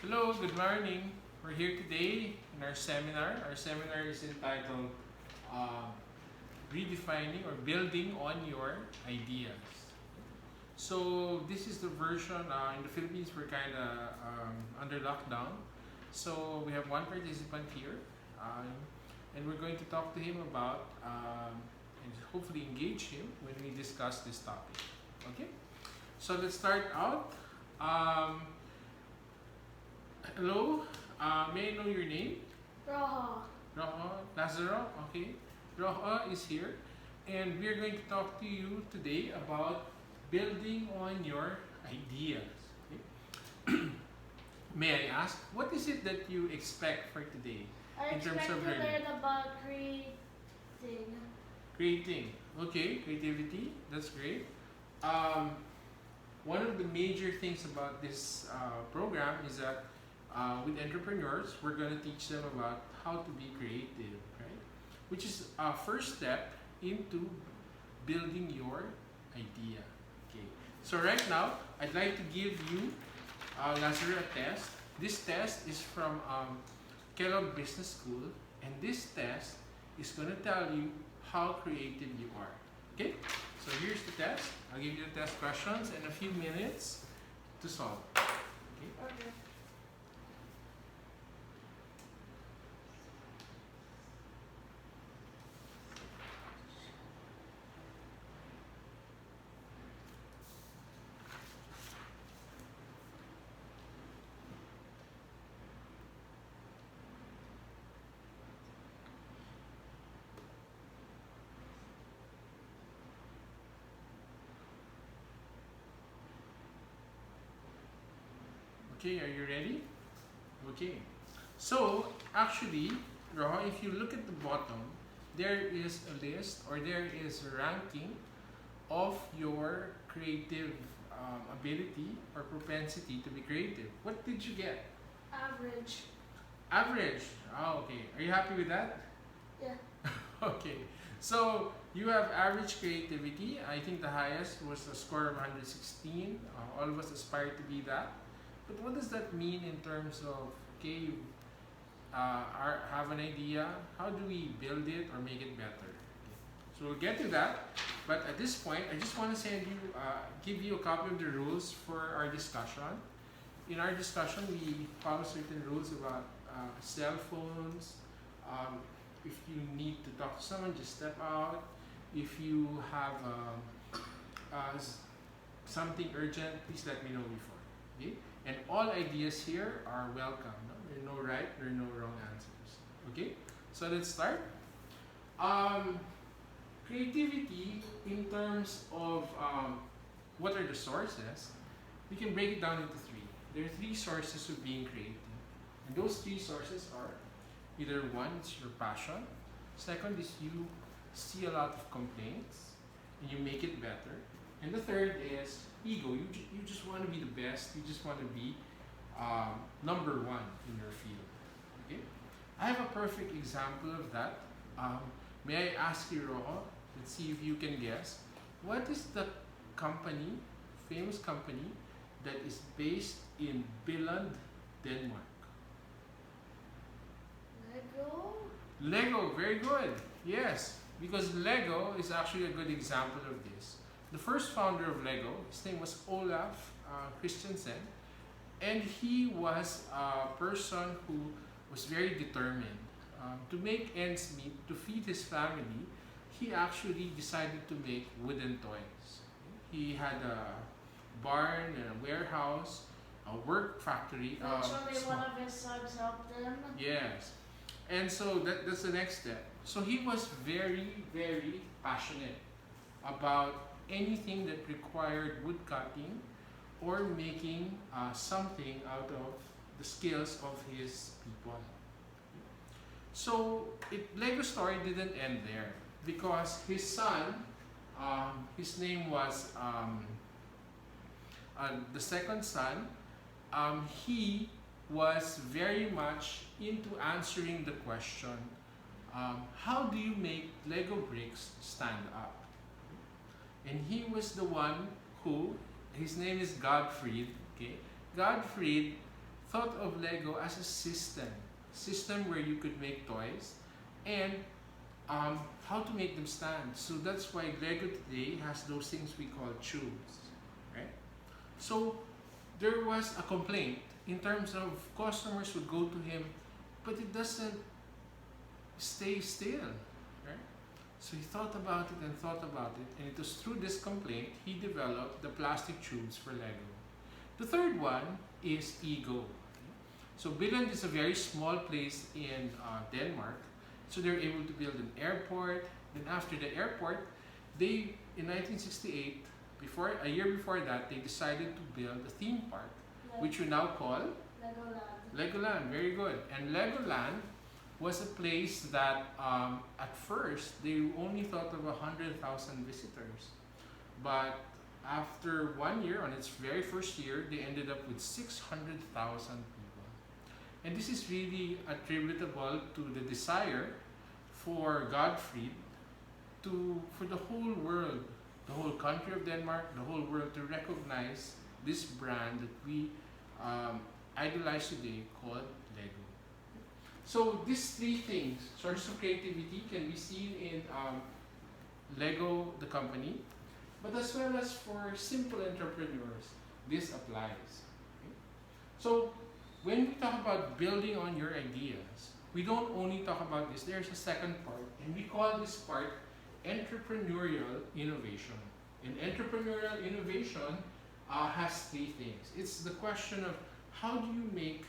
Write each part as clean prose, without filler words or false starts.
Hello, good morning. We're here today in our seminar. Our seminar is entitled uh, Redefining or Building on Your Ideas. So, this is the version in the Philippines, we're kind of under lockdown. So, we have one participant here, and we're going to talk to him about and hopefully engage him when we discuss this topic. Okay? So, let's start out. Um, Hello, may I know your name? Rojo. Rojo Lazaro, okay. Rojo is here, and we're going to talk to you today about building on your ideas. Okay? May I ask, what is it that you expect for today I in terms expect of to learning? learn about creating. Creating, okay, creativity, that's great. Um, One of the major things about this program is that with entrepreneurs, we're going to teach them about how to be creative, right? Which is a first step into building your idea. Okay. So right now, I'd like to give you, Lazaro, a test. This test is from Kellogg Business School, and this test is going to tell you how creative you are. Okay. So here's the test. I'll give you the test questions and a few minutes to solve. Okay. Okay. Okay, are you ready? Okay. So, actually, Rohan, if you look at the bottom, there is a list or there is a ranking of your creative ability or propensity to be creative. What did you get? Average. Average. Oh, okay. Are you happy with that? Yeah. Okay. So, you have average creativity. I think the highest was a score of 116. All of us aspire to be that. But what does that mean in terms of, okay, you have an idea, how do we build it or make it better? So we'll get to that, but at this point, I just want to give you a copy of the rules for our discussion. In our discussion, we follow certain rules about cell phones. If you need to talk to someone, just step out. If you have something urgent, please let me know before. Okay? And all ideas here are welcome. No? There are no right, there are no wrong answers. Okay? So let's start. Creativity, in terms of what are the sources, we can break it down into three. There are three sources of being creative. And those three sources are either one, it's your passion. Second is you see a lot of complaints and you make it better. And the third is ego. You just want to be the best. You just want to be number one in your field. Okay? I have a perfect example of that. May I ask you, Roho? Let's see if you can guess. What is the company, famous company, that is based in Billund, Denmark? Lego. Lego, very good. Yes, because Lego is actually a good example of this. The first founder of Lego, his name was Olaf Christensen, and he was a person who was very determined to make ends meet, to feed his family. He actually decided to make wooden toys. He had a barn and a warehouse, a work factory. Eventually, one of his sons helped him. Yes. And so that's the next step. So he was very, very passionate about anything that required wood cutting or making something out of the skills of his people. So Lego story didn't end there because his son, his name was the second son, he was very much into answering the question, how do you make Lego bricks stand up? And he was the one who, his name is Gottfried, okay? Gottfried thought of Lego as a system where you could make toys and how to make them stand. So that's why Lego today has those things we call tubes, right? So there was a complaint in terms of customers would go to him, but it doesn't stay still, right? So he thought about it and thought about it, and it was through this complaint he developed the plastic tubes for Lego. The third one is Ego. So Billund is a very small place in Denmark, so they're able to build an airport. Then after the airport, they in 1968, a year before that, they decided to build a theme park, which we now call Legoland. Legoland. Very good. And Legoland was a place that at first they only thought of 100,000 visitors, but after 1 year, on its very first year, they ended up with 600,000 people. And this is really attributable to the desire for Godfried for the whole world, the whole country of Denmark, the whole world to recognize this brand that we idolize today called Lego. So these three things, sources of creativity, can be seen in Lego, the company, but as well as for simple entrepreneurs, this applies. Okay? So when we talk about building on your ideas, we don't only talk about this. There's a second part, and we call this part entrepreneurial innovation. And entrepreneurial innovation has three things. It's the question of how do you make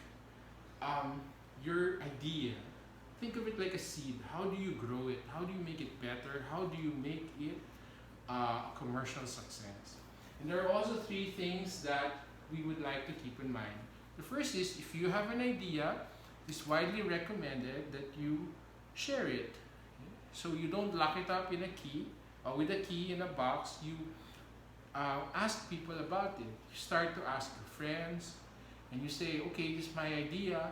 your idea, think of it like a seed. How do you grow it? How do you make it better? How do you make it a commercial success? And there are also three things that we would like to keep in mind. The first is, if you have an idea, it's widely recommended that you share it. Okay? So you don't lock it up in a key, or with a key in a box. You ask people about it. You start to ask your friends, and you say, okay, this is my idea.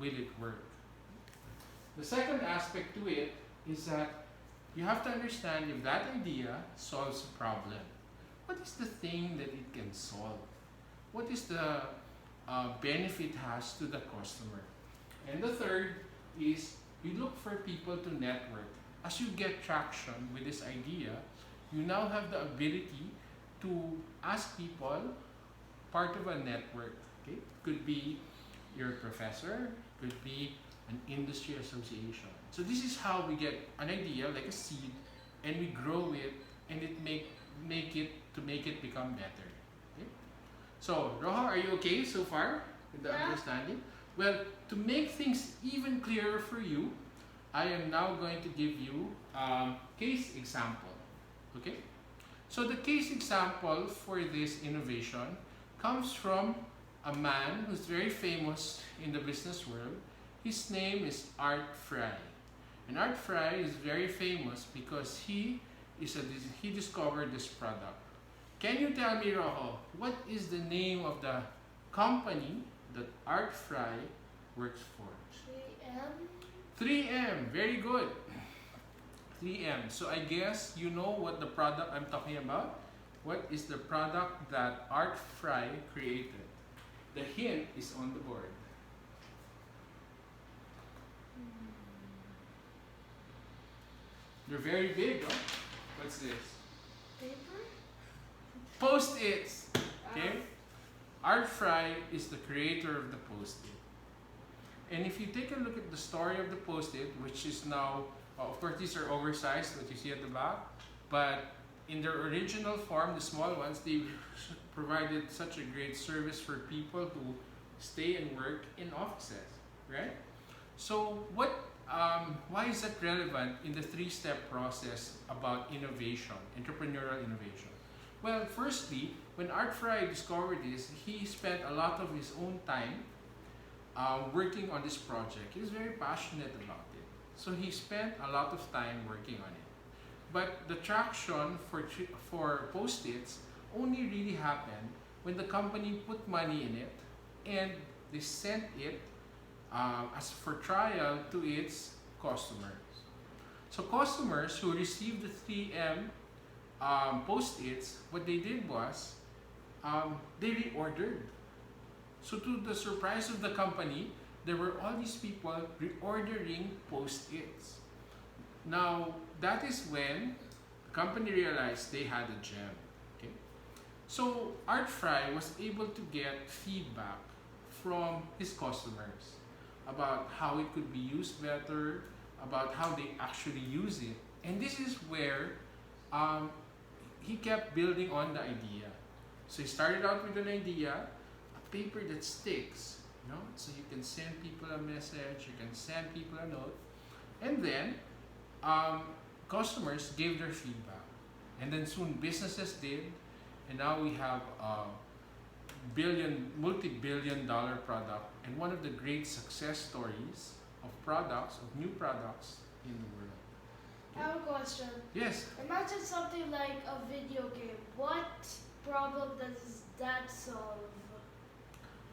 Will it work? The second aspect to it is that you have to understand if that idea solves a problem. What is the thing that it can solve? What is the benefit it has to the customer? And the third is you look for people to network. As you get traction with this idea, you now have the ability to ask people part of a network. Okay? Could be your professor, could be an industry association. So this is how we get an idea like a seed, and we grow it, and it make it become better. Okay? So Roha, are you okay so far with the understanding? Well, to make things even clearer for you, I am now going to give you a case example. Okay? So the case example for this innovation comes from a man who's very famous in the business world. His name is Art Fry. And Art Fry is very famous because he discovered this product. Can you tell me, Roho, what is the name of the company that Art Fry works for? 3M. 3M, very good. 3M. So I guess you know what the product I'm talking about. What is the product that Art Fry created? The hint is on the board. They're very big, huh? What's this? Paper? Post-its. Okay? Art Fry is the creator of the Post-it. And if you take a look at the story of the Post-it, which is now, of course these are oversized, what you see at the back, but in their original form, the small ones, they provided such a great service for people who stay and work in offices, right? So why is that relevant in the three-step process about innovation, entrepreneurial innovation? Well, firstly, when Art Fry discovered this, he spent a lot of his own time working on this project. He was very passionate about it. So he spent a lot of time working on it. But the traction for Post-its only really happened when the company put money in it and they sent it as for trial to its customers. So customers who received the 3M Post-its, what they did was they reordered. So to the surprise of the company, there were all these people reordering post-its. Now, that is when the company realized they had a gem. Okay? So ArtFry was able to get feedback from his customers about how it could be used better, about how they actually use it. And this is where he kept building on the idea. So he started out with an idea, a paper that sticks, you know, so you can send people a message, you can send people a note, and then customers gave their feedback, and then soon businesses did, and now we have a multi-billion-dollar product, and one of the great success stories of products, of new products in the world. I have a question. Yes. Imagine something like a video game. What problem does that solve?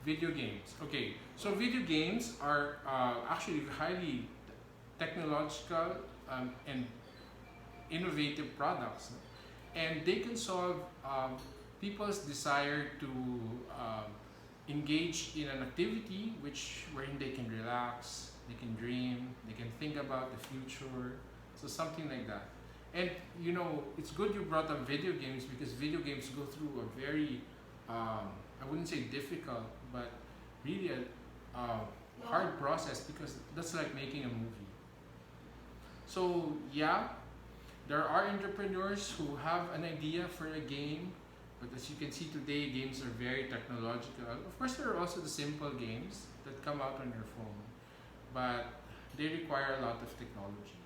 Video games. Okay, so video games are actually highly technological and innovative products, and they can solve people's desire to engage in an activity wherein they can relax, they can dream, they can think about the future, so something like that. And you know, it's good you brought up video games because video games go through a very I wouldn't say difficult, but really a hard process because that's like making a movie. So yeah, there are entrepreneurs who have an idea for a game, but as you can see today, games are very technological. Of course, there are also the simple games that come out on your phone, but they require a lot of technology.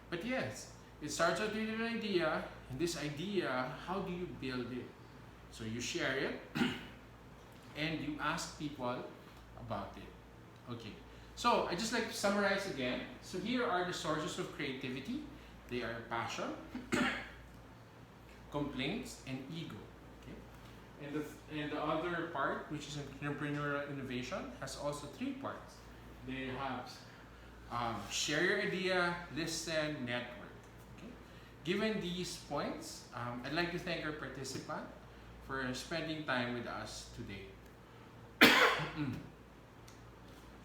But yes, it starts out with an idea, and this idea, how do you build it? So you share it, and you ask people about it. Okay, so I just like to summarize again. So here are the sources of creativity. They are passion, complaints, and ego. Okay, and the other part, which is entrepreneurial innovation, has also 3 parts. They have share your idea, listen, network. Okay? Given these points, I'd like to thank our participant for spending time with us today.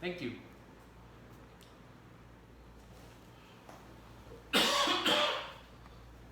Thank you.